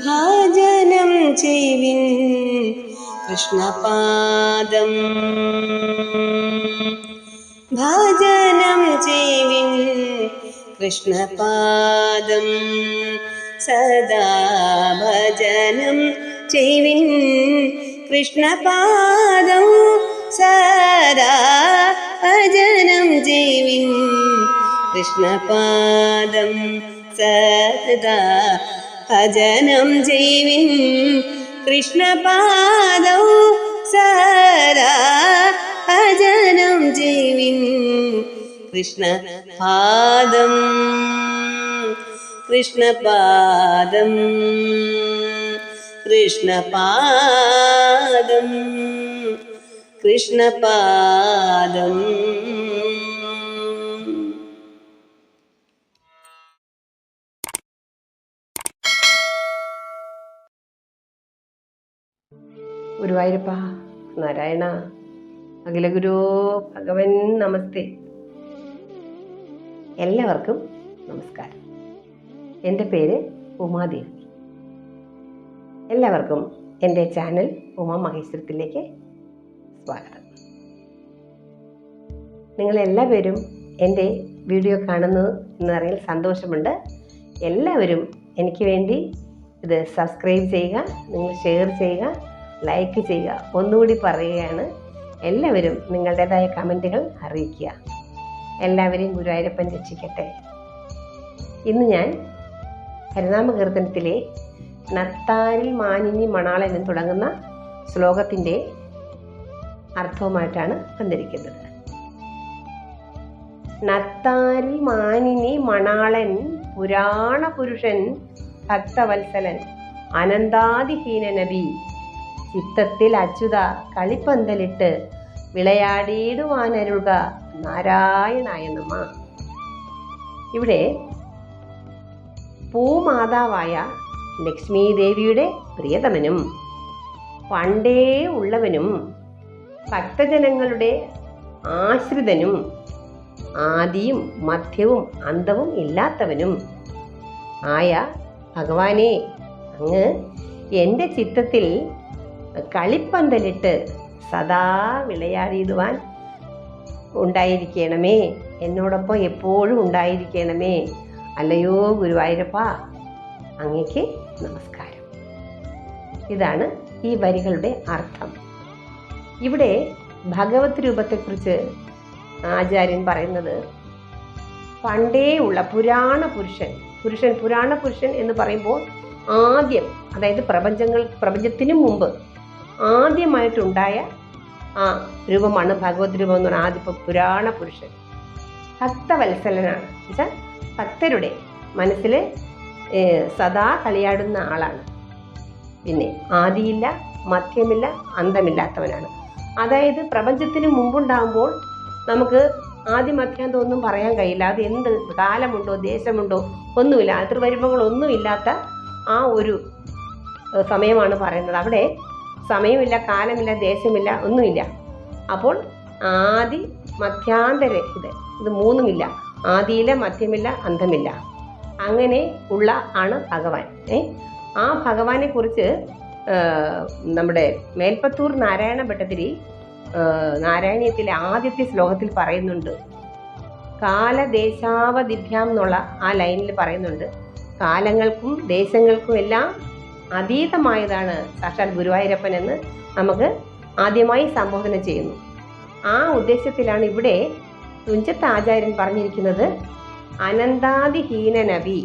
ഭാജനം ചെയ്വിൻ കൃഷ്ണപാദം. ഭാജനം ചെയ്വിൻ കൃഷ്ണപാദം. സദാ ഭജനം ചെയ്വിൻ കൃഷ്ണപാദം. സദാ ഭജനം ചെയ്വിൻ കൃഷ്ണപാദം. സദാ ഭജനം ചെയ്വിൻ കൃഷ്ണപാദം. സദാ ഭജനം ചെയ്വിൻ കൃഷ്ണപാദം. കൃഷ്ണപാദം കൃഷ്ണപാദം കൃഷ്ണപാദം. ഗുരുവായൂരപ്പ നാരായണ അഖിലഗുരു ഭഗവൻ നമസ്തേ. എല്ലാവർക്കും നമസ്കാരം. എൻ്റെ പേര് ഉമാദേവി. എല്ലാവർക്കും എൻ്റെ ചാനൽ ഉമാ മഹേശ്വരത്തിലേക്ക് സ്വാഗതം. നിങ്ങളെല്ലാവരും എൻ്റെ വീഡിയോ കാണുന്നു എന്നറിയാൻ സന്തോഷമുണ്ട്. എല്ലാവരും എനിക്ക് വേണ്ടി ഇത് സബ്സ്ക്രൈബ് ചെയ്യുക, നിങ്ങൾ ഷെയർ ചെയ്യുക, ലൈക്ക് ചെയ്യുക. ഒന്നുകൂടി പറയുകയാണ്, എല്ലാവരും നിങ്ങളുടേതായ കമൻറ്റുകൾ അറിയിക്കുക. എല്ലാവരെയും ഗുരുവായൂരപ്പൻ രക്ഷിക്കട്ടെ. ഇന്ന് ഞാൻ ഹരിനാമകീർത്തനത്തിലെ നത്താരിൽ മാനിനി മണാളൻ എന്ന് തുടങ്ങുന്ന ശ്ലോകത്തിൻ്റെ അർത്ഥവുമായിട്ടാണ് വന്നിരിക്കുന്നത്. നത്താരിൽ മാനിനി മണാളൻ പുരാണ പുരുഷൻ ഭക്തവത്സലൻ അനന്താതിഹീന നബി ചിത്തത്തിൽ അച്യുത കളിപ്പന്തലിട്ട് വിളയാടിയിടുവാനരുക നാരായണായ നമ. ഇവിടെ പൂമാതാവായ ലക്ഷ്മി ദേവിയുടെ പ്രിയതമനും പണ്ടേ ഉള്ളവനും ഭക്തജനങ്ങളുടെ ആശ്രിതനും ആദിയും മധ്യവും അന്തവും ഇല്ലാത്തവനും ആയ ഭഗവാനെ, അങ്ങ് എൻ്റെ ചിത്തത്തിൽ കളിപ്പന്തലിട്ട് സദാ വിളയാടിയിടുവാൻ ഉണ്ടായിരിക്കണമേ, എന്നോടൊപ്പം എപ്പോഴും ഉണ്ടായിരിക്കണമേ. അല്ലയോ ഗുരുവായൂരപ്പ, അങ്ങയ്ക്ക് നമസ്കാരം. ഇതാണ് ഈ വരികളുടെ അർത്ഥം. ഇവിടെ ഭഗവത് രൂപത്തെക്കുറിച്ച് ആചാര്യൻ പറയുന്നത്, പണ്ടേ ഉള്ള പുരാണ പുരുഷൻ. പുരാണ പുരുഷൻ എന്ന് പറയുമ്പോൾ ആദ്യം, അതായത് പ്രപഞ്ചത്തിനു മുമ്പ് ആദ്യമായിട്ടുണ്ടായ ആ രൂപമാണ് ഭഗവത് രൂപം എന്ന് പറഞ്ഞാൽ ആദ്യം പുരാണ പുരുഷൻ. ഭക്തവത്സലനാണ്, എന്നുവെച്ചാൽ ഭക്തരുടെ മനസ്സിൽ സദാ കളിയാടുന്ന ആളാണ്. പിന്നെ ആദിയില്ല, മധ്യമില്ല, അന്തമില്ലാത്തവനാണ്. അതായത് പ്രപഞ്ചത്തിന് മുമ്പുണ്ടാകുമ്പോൾ നമുക്ക് ആദ്യം മധ്യാന്തം ഒന്നും പറയാൻ കഴിയില്ല. അത് എന്ത് കാലമുണ്ടോ ദേശമുണ്ടോ ഒന്നുമില്ല, അതിർവരുമ്പങ്ങളൊന്നുമില്ലാത്ത ആ ഒരു സമയമാണ് പറയുന്നത്. അവിടെ സമയമില്ല, കാലമില്ല, ദേശമില്ല, ഒന്നുമില്ല. അപ്പോൾ ആദി മധ്യാന്തരഹിത, ഇത് മൂന്നുമില്ല. ആദിയില്ല, മധ്യമില്ല, അന്തമില്ല. അങ്ങനെ ഉള്ള ആണ് ഭഗവാൻ. ആ ഭഗവാനെ കുറിച്ച് നമ്മുടെ മേൽപ്പത്തൂർ നാരായണ ഭട്ടതിരി നാരായണീയത്തിലെ ആദ്യത്തെ ശ്ലോകത്തിൽ പറയുന്നുണ്ട്. കാലദേശാവധിഭ്യാം എന്നുള്ള ആ ലൈനിൽ പറയുന്നുണ്ട്, കാലങ്ങൾക്കും ദേശങ്ങൾക്കും എല്ലാം അതീതമായതാണ് സാക്ഷാൽ ഗുരുവായൂരപ്പൻ എന്ന് നമുക്ക് ആദ്യമായി സംബോധന ചെയ്യുന്നു. ആ ഉദ്ദേശത്തിലാണ് ഇവിടെ തുഞ്ചത്ത് ആചാര്യൻ പറഞ്ഞിരിക്കുന്നത്, അനന്താതിഹീന നബി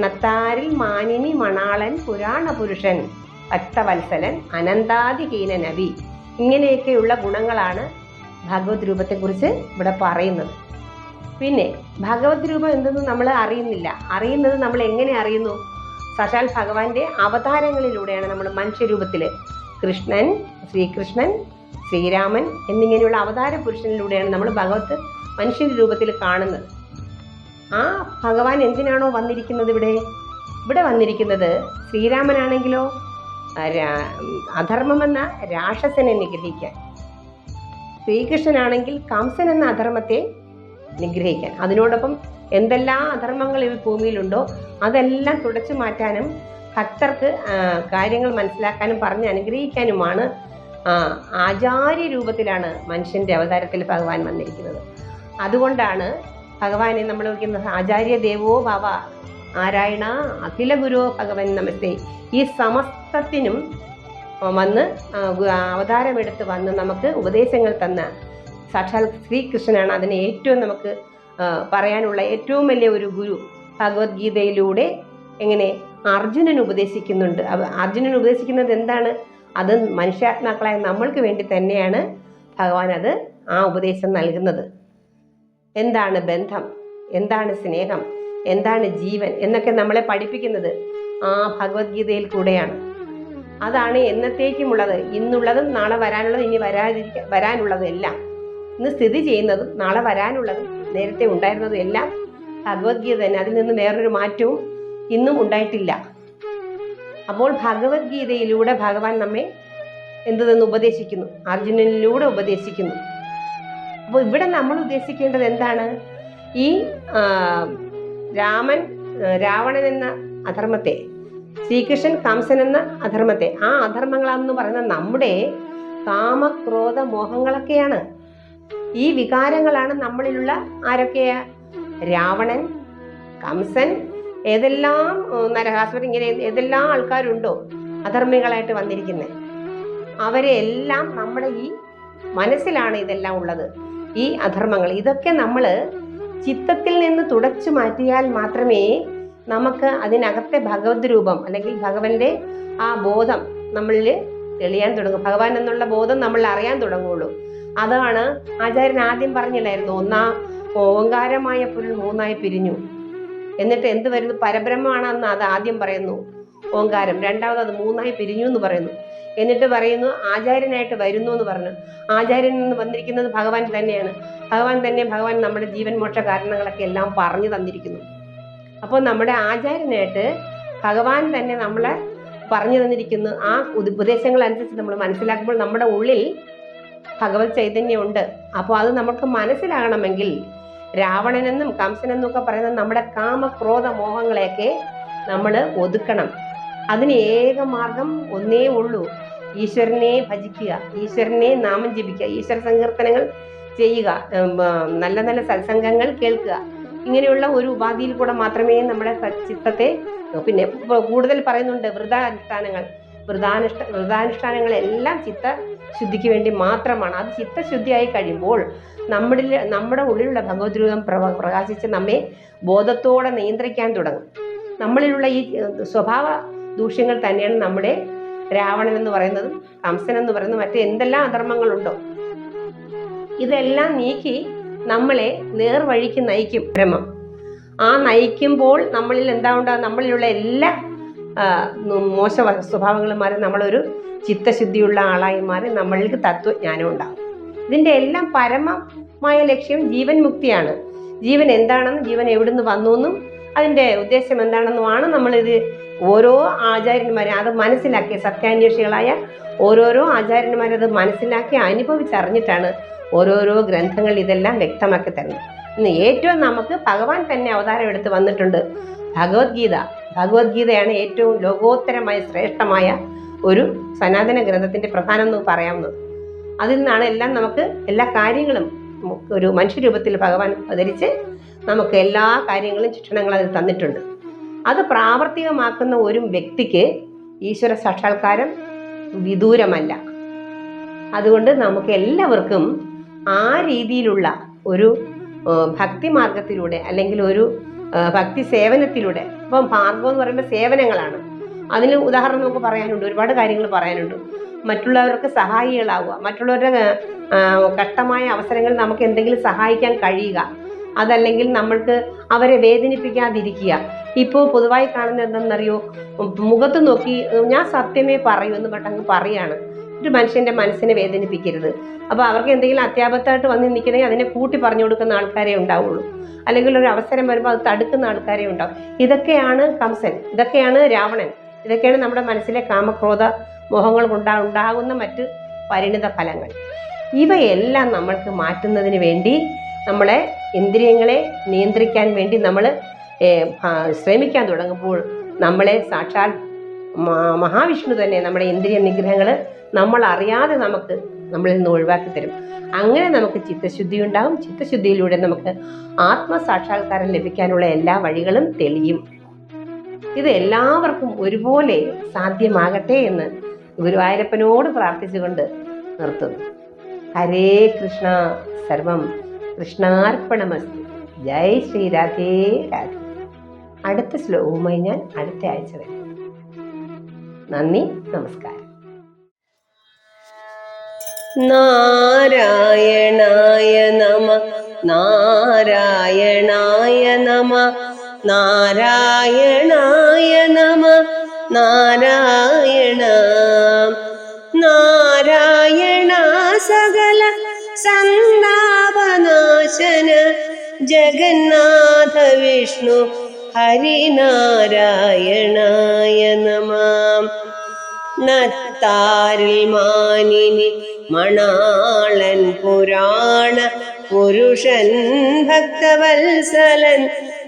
നത്താരിൽ മാനിനി മണാളൻ പുരാണ പുരുഷൻ ഭക്തവത്സലൻ അനന്താതിഹീന നബി. ഇങ്ങനെയൊക്കെയുള്ള ഗുണങ്ങളാണ് ഭഗവത് രൂപത്തെക്കുറിച്ച് ഇവിടെ പറയുന്നത്. പിന്നെ ഭഗവത് രൂപം എന്തെന്ന് നമ്മൾ അറിയുന്നില്ല. അറിയുന്നത് നമ്മൾ എങ്ങനെ അറിയുന്നു? സാക്ഷാൽ ഭഗവാന്റെ അവതാരങ്ങളിലൂടെയാണ്. നമ്മൾ മനുഷ്യരൂപത്തിൽ കൃഷ്ണൻ, ശ്രീകൃഷ്ണൻ, ശ്രീരാമൻ എന്നിങ്ങനെയുള്ള അവതാര പുരുഷനിലൂടെയാണ് നമ്മൾ ഭഗവത് മനുഷ്യ രൂപത്തിൽ കാണുന്നത്. ആ ഭഗവാൻ എന്തിനാണോ വന്നിരിക്കുന്നത് ഇവിടെ വന്നിരിക്കുന്നത്, ശ്രീരാമനാണെങ്കിലോ അധർമ്മമെന്ന രാക്ഷസനെ നിഗ്രഹിക്കാൻ, ശ്രീകൃഷ്ണനാണെങ്കിൽ കംസൻ എന്ന അധർമ്മത്തെ നിഗ്രഹിക്കാൻ, അതിനോടൊപ്പം എന്തെല്ലാം അധർമ്മങ്ങൾ ഈ ഭൂമിയിലുണ്ടോ അതെല്ലാം തുടച്ചു മാറ്റാനും ഭക്തർക്ക് കാര്യങ്ങൾ മനസ്സിലാക്കാനും പറഞ്ഞ് അനുഗ്രഹിക്കാനുമാണ് ആചാര്യ രൂപത്തിലാണ് മനുഷ്യൻ്റെ അവതാരത്തിൽ ഭഗവാൻ വന്നിരിക്കുന്നത്. അതുകൊണ്ടാണ് ഭഗവാനെ നമ്മൾ വിളിക്കുന്നത് ആചാര്യ ദേവോ ഭവ നാരായണ അഖില ഗുരോ ഭഗവൻ നമസ്തേ. ഈ സമസ്തത്തിനും വന്ന് അവതാരമെടുത്ത് വന്ന് നമുക്ക് ഉപദേശങ്ങൾ തന്ന സാക്ഷാൽ ശ്രീകൃഷ്ണനാണ്. അതിന് ഏറ്റവും നമുക്ക് പറയാനുള്ള ഏറ്റവും വലിയ ഒരു ഗുരു. ഭഗവത്ഗീതയിലൂടെ എങ്ങനെ അർജുനൻ ഉപദേശിക്കുന്നുണ്ട്. അർജുനൻ ഉപദേശിക്കുന്നത് എന്താണ്? അത് മനുഷ്യാത്മാക്കളായ നമ്മൾക്ക് വേണ്ടി തന്നെയാണ് ഭഗവാൻ അത് ആ ഉപദേശം നൽകുന്നത്. എന്താണ് ബന്ധം, എന്താണ് സ്നേഹം, എന്താണ് ജീവൻ എന്നൊക്കെ നമ്മളെ പഠിപ്പിക്കുന്നത് ആ ഭഗവത്ഗീതയിൽ കൂടെയാണ്. അതാണ് എന്നത്തേക്കുമുള്ളത്, ഇന്നുള്ളതും നാളെ വരാനുള്ളതും ഇനി വരാനുള്ളതും എല്ലാം, ഇന്ന് സ്ഥിതി ചെയ്യുന്നതും നാളെ വരാനുള്ളതും നേരത്തെ ഉണ്ടായിരുന്നതും എല്ലാം ഭഗവത്ഗീത തന്നെ. അതിൽ നിന്ന് വേറൊരു മാറ്റവും ഇന്നും ഉണ്ടായിട്ടില്ല. അപ്പോൾ ഭഗവത്ഗീതയിലൂടെ ഭഗവാൻ നമ്മെ എന്തെന്ന് ഉപദേശിക്കുന്നു, അർജുനനിലൂടെ ഉപദേശിക്കുന്നു. അപ്പോൾ ഇവിടെ നമ്മൾ ഉദ്ദേശിക്കേണ്ടത് എന്താണ്? ഈ രാവണൻ എന്ന അധർമ്മത്തെ, ശ്രീകൃഷ്ണൻ കംസൻ എന്ന അധർമ്മത്തെ, ആ അധർമ്മങ്ങളെന്ന് പറയുന്നത് നമ്മുടെ കാമക്രോധ മോഹങ്ങളൊക്കെയാണ്. ഈ വികാരങ്ങളാണ് നമ്മളിലുള്ള ആരൊക്കെയാ? രാവണൻ, കംസൻ, ഏതെല്ലാം നരകാസുരൻ, ഇങ്ങനെ ഏതെല്ലാം ആൾക്കാരുണ്ടോ അധർമ്മികളായിട്ട് വന്നിരിക്കുന്നത്, അവരെ എല്ലാം നമ്മുടെ ഈ മനസ്സിലാണ് ഇതെല്ലാം ഉള്ളത്. ഈ അധർമ്മങ്ങൾ ഇതൊക്കെ നമ്മൾ ചിത്തത്തിൽ നിന്ന് തുടച്ചു മാറ്റിയാൽ മാത്രമേ നമുക്ക് അതിനകത്തെ ഭഗവത് രൂപം അല്ലെങ്കിൽ ഭഗവാന്റെ ആ ബോധം നമ്മളിൽ തെളിയാൻ തുടങ്ങും. ഭഗവാൻ എന്നുള്ള ബോധം നമ്മൾ അറിയാൻ തുടങ്ങുള്ളൂ. അതാണ് ആചാര്യൻ ആദ്യം പറഞ്ഞില്ലായിരുന്നു, ഓങ്കാരമായ പൊരുൾ മൂന്നായി പിരിഞ്ഞു. എന്നിട്ട് എന്ത് വരുന്നു? പരബ്രഹ്മമാണെന്ന് അത് ആദ്യം പറയുന്നു ഓങ്കാരം, രണ്ടാമത് അത് മൂന്നായി പിരിഞ്ഞു എന്ന് പറയുന്നു. എന്നിട്ട് പറയുന്നു ആചാര്യനായിട്ട് വരുന്നു എന്ന് പറഞ്ഞു. ആചാര്യൻ നിന്ന് വന്നിരിക്കുന്നത് ഭഗവാൻ തന്നെയാണ്. ഭഗവാൻ നമ്മുടെ ജീവൻ മോക്ഷ കാരണങ്ങളൊക്കെ എല്ലാം പറഞ്ഞു തന്നിരിക്കുന്നു. അപ്പോൾ നമ്മുടെ ആചാര്യനായിട്ട് ഭഗവാൻ തന്നെ നമ്മളെ പറഞ്ഞു തന്നിരിക്കുന്നു. ആ ഉപദേശങ്ങളനുസരിച്ച് നമ്മൾ മനസ്സിലാക്കുമ്പോൾ നമ്മുടെ ഉള്ളിൽ ഭഗവത് ചൈതന്യമുണ്ട്. അപ്പോൾ അത് നമുക്ക് മനസ്സിലാകണമെങ്കിൽ രാവണനെന്നും കംസനെന്നും ഒക്കെ പറയുന്നത് നമ്മുടെ കാമക്രോധ മോഹങ്ങളെയൊക്കെ നമ്മൾ ഒതുക്കണം. അതിന് ഏക മാർഗം ഒന്നേ ഉള്ളൂ, ഈശ്വരനെ ഭജിക്കുക, ഈശ്വരനെ നാമം ജപിക്കുക, ഈശ്വര സങ്കീർത്തനങ്ങൾ ചെയ്യുക, നല്ല നല്ല സത്സംഗങ്ങൾ കേൾക്കുക. ഇങ്ങനെയുള്ള ഒരു ഉപാധിയിൽ കൂടെ മാത്രമേ നമ്മുടെ ചിത്തത്തെ, പിന്നെ കൂടുതൽ പറയുന്നുണ്ട് വ്രതാനുഷ്ഠാനങ്ങളെല്ലാം ചിത്തശുദ്ധിക്ക് വേണ്ടി മാത്രമാണ്. അത് ചിത്തശുദ്ധിയായി കഴിയുമ്പോൾ നമ്മുടെ ഉള്ളിലുള്ള ഭഗവത് രൂപം പ്രകാശിച്ച് നമ്മെ ബോധത്തോടെ നിയന്ത്രിക്കാൻ തുടങ്ങും. നമ്മളിലുള്ള ഈ സ്വഭാവ ദൂഷ്യങ്ങൾ തന്നെയാണ് നമ്മുടെ രാവണൻ എന്ന് പറയുന്നതും കംസൻ എന്ന് പറയുന്നതും മറ്റു എന്തെല്ലാം അധർമ്മങ്ങളുണ്ടോ ഇതെല്ലാം നീക്കി നമ്മളെ നേർവഴിക്ക് നയിക്കും ബ്രഹ്മം. ആ നയിക്കുമ്പോൾ നമ്മളിൽ എന്താ ഉണ്ടാകുക? നമ്മളിലുള്ള എല്ലാ മോശ സ്വഭാവങ്ങളും മാറി നമ്മളൊരു ചിത്തശുദ്ധിയുള്ള ആളായി മാറി നമ്മൾക്ക് തത്വജ്ഞാനം ഉണ്ടാകും. ഇതിൻ്റെ എല്ലാം പരമമായ ലക്ഷ്യം ജീവൻ മുക്തിയാണ്. ജീവൻ എന്താണെന്നും ജീവൻ എവിടുന്ന് വന്നു എന്നും അതിൻ്റെ ഉദ്ദേശം എന്താണെന്നുമാണ് നമ്മളിത് ഓരോ ആചാര്യന്മാരും അത് മനസ്സിലാക്കി, സത്യാന്വേഷികളായ ഓരോരോ ആചാര്യന്മാരത് മനസ്സിലാക്കി അനുഭവിച്ചറിഞ്ഞിട്ടാണ് ഓരോരോ ഗ്രന്ഥങ്ങൾ ഇതെല്ലാം വ്യക്തമാക്കി തരുന്നത്. ഇന്ന് ഏറ്റവും നമുക്ക് ഭഗവാൻ തന്നെ അവതാരം എടുത്ത് വന്നിട്ടുണ്ട്. ഭഗവത്ഗീതയാണ് ഏറ്റവും ലോകോത്തരമായ ശ്രേഷ്ഠമായ ഒരു സനാതന ഗ്രന്ഥത്തിൻ്റെ പ്രധാനം എന്ന് പറയാവുന്നത്. അതിൽ നിന്നാണ് എല്ലാം നമുക്ക് എല്ലാ കാര്യങ്ങളും ഒരു മനുഷ്യരൂപത്തിൽ ഭഗവാൻ അവതരിച്ച് നമുക്ക് എല്ലാ കാര്യങ്ങളും ശിക്ഷണങ്ങളും അതിൽ തന്നിട്ടുണ്ട്. അത് പ്രാവർത്തികമാക്കുന്ന ഒരു വ്യക്തിക്ക് ഈശ്വര സാക്ഷാത്കാരം വിദൂരമല്ല. അതുകൊണ്ട് നമുക്ക് എല്ലാവർക്കും ആ രീതിയിലുള്ള ഒരു ഭക്തി മാർഗത്തിലൂടെ അല്ലെങ്കിൽ ഒരു ഭക്തി സേവനത്തിലൂടെ, ഇപ്പം മാർഗം എന്ന് പറയുമ്പോൾ സേവനങ്ങളാണ്. അതിന് ഉദാഹരണം നമുക്ക് പറയാനുണ്ട്, ഒരുപാട് കാര്യങ്ങൾ പറയാനുണ്ട്. മറ്റുള്ളവർക്ക് സഹായികളാവുക, മറ്റുള്ളവരുടെ കഷ്ടമായ അവസരങ്ങൾ നമുക്ക് എന്തെങ്കിലും സഹായിക്കാൻ കഴിയുക, അതല്ലെങ്കിൽ നമ്മൾക്ക് അവരെ വേദനിപ്പിക്കാതിരിക്കുക. ഇപ്പോൾ പൊതുവായി കാണുന്നത് എന്തെന്നറിയോ? മുഖത്ത് നോക്കി ഞാൻ സത്യമേ പറയൂ എന്ന് പെട്ടെന്ന് പറയാണ്. ഒരു മനുഷ്യൻ്റെ മനസ്സിനെ വേദനിപ്പിക്കരുത്. അപ്പോൾ അവർക്ക് എന്തെങ്കിലും അത്യാപത്തായിട്ട് വന്ന് നിൽക്കണമെങ്കിൽ അതിനെ കൂട്ടി പറഞ്ഞു കൊടുക്കുന്ന ആൾക്കാരെ ഉണ്ടാവുള്ളൂ, അല്ലെങ്കിൽ ഒരു അവസരം വരുമ്പോൾ അത് തടുക്കുന്ന ആൾക്കാരെ ഉണ്ടാവും. ഇതൊക്കെയാണ് കംസൻ, ഇതൊക്കെയാണ് രാവണൻ, ഇതൊക്കെയാണ് നമ്മുടെ മനസ്സിലെ കാമക്രോധ മോഹങ്ങൾ ഉണ്ടാകുന്ന മറ്റ് പരിണിത ഫലങ്ങൾ. ഇവയെല്ലാം നമ്മൾക്ക് മാറ്റുന്നതിന് വേണ്ടി, നമ്മളെ ഇന്ദ്രിയങ്ങളെ നിയന്ത്രിക്കാൻ വേണ്ടി നമ്മൾ ശ്രമിക്കാൻ തുടങ്ങുമ്പോൾ നമ്മളെ സാക്ഷാൽ മഹാവിഷ്ണു തന്നെ നമ്മുടെ ഇന്ദ്രിയ നിഗ്രഹങ്ങൾ നമ്മൾ അറിയാതെ നമ്മളിൽ നിന്ന് ഒഴിവാക്കി തരും. അങ്ങനെ നമുക്ക് ചിത്തശുദ്ധി ഉണ്ടാകും. ചിത്തശുദ്ധിയിലൂടെ നമുക്ക് ആത്മസാക്ഷാത്കാരം ലഭിക്കാനുള്ള എല്ലാ വഴികളും തെളിയും. ഇത് എല്ലാവർക്കും ഒരുപോലെ സാധ്യമാകട്ടെ എന്ന് ഗുരുവായൂരപ്പനോട് പ്രാർത്ഥിച്ചുകൊണ്ട് നിർത്തുന്നു. ഹരേ കൃഷ്ണ. സർവം കൃഷ്ണാർപ്പണമസ്തു. ജയ് ശ്രീ രാധേ രാധേ. അടുത്ത ശ്ലോകവുമായി ഞാൻ അടുത്ത ആഴ്ച വരും. നന്ദി, നമസ്കാരം. നാരായണായ നമ നാരായണായ നമ നാരായണായ നമ നാരായണ നാരായണ സകല സന്താപനാശന ജഗന്നാഥ വിഷ്ണു ഹരിനാരായണായ നമ നത്താരിൽ മാനിനി മണാളൻ പുരാണ പുരുഷൻ ഭക്തവത്സലൻ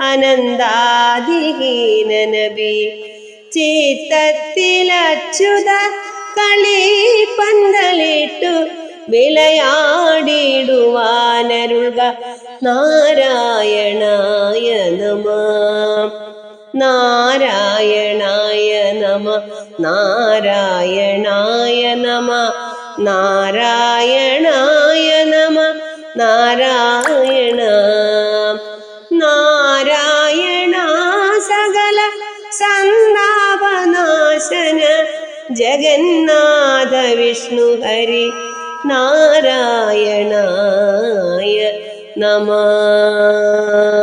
അനന്താദിഹീന നബി ചിത്തത്തിലച്യുത കളി പന്തലിട്ടു വിളയാടിടുവാനരുൾക നാരായണായ നമ നാരായണായ നമ നാരായണായ നമ നാരായണായ നമ നാരായണ നാരായണ സകല സന്താപനാശന ജഗന്നാഥ വിഷ്ണു ഹരി നാരായണായ നമഃ.